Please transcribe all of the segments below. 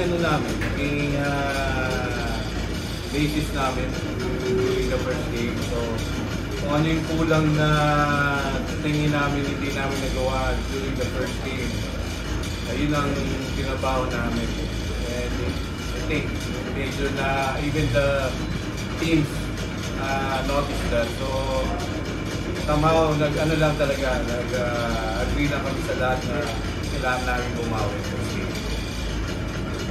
ano namin, naging basis namin during the first game. So, kung ano yung kulang na tingin namin, hindi namin nagawa during the first game, ayun ang tinabaho namin. And I think, major na even the teams noticed that. So, somehow, ano lang talaga, agree lang kami sa lahat na kailangan namin bumawi.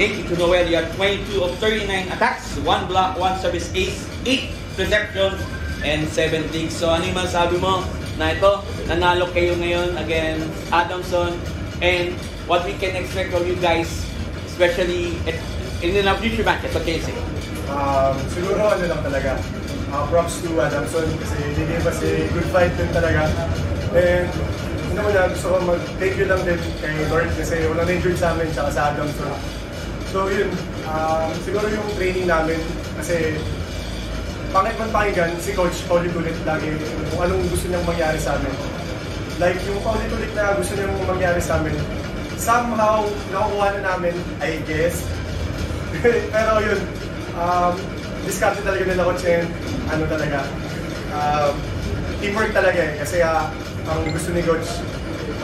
Thank you to Noel. You have 22 of 39 attacks, 1 block, 1 service ace, 8 receptions, and 7 digs. So ano yung masasabi mo na ito, nanalo kayo ngayon against Adamson, and what we can expect from you guys, especially in the future matches, what can you say? Siguro ano lang talaga, props to Adamson kasi they gave us a good fight din talaga. And gusto ko mag-thank you lang din kay Lord kasi walang injured sa amin tsaka sa Adamson. So yun, siguro yung training namin kasi pangit man pakinggan, si Coach paulit-ulit lagi kung anong gusto niyang mangyari sa amin. Like yung paulit-ulit na gusto niyang mangyari sa amin, somehow nakukuha na namin, I guess. Pero yun, discarded talaga nila Coach and ano talaga, teamwork talaga eh. Kasi ang gusto ni Coach,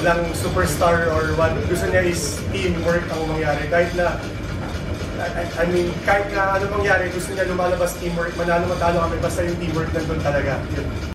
walang superstar or what, gusto niya is teamwork ang mangyari. Kahit na kahit na ano mangyari, gusto niya lumalabas teamwork, manalo matalo kami, basta yung teamwork nandun talaga. Yun.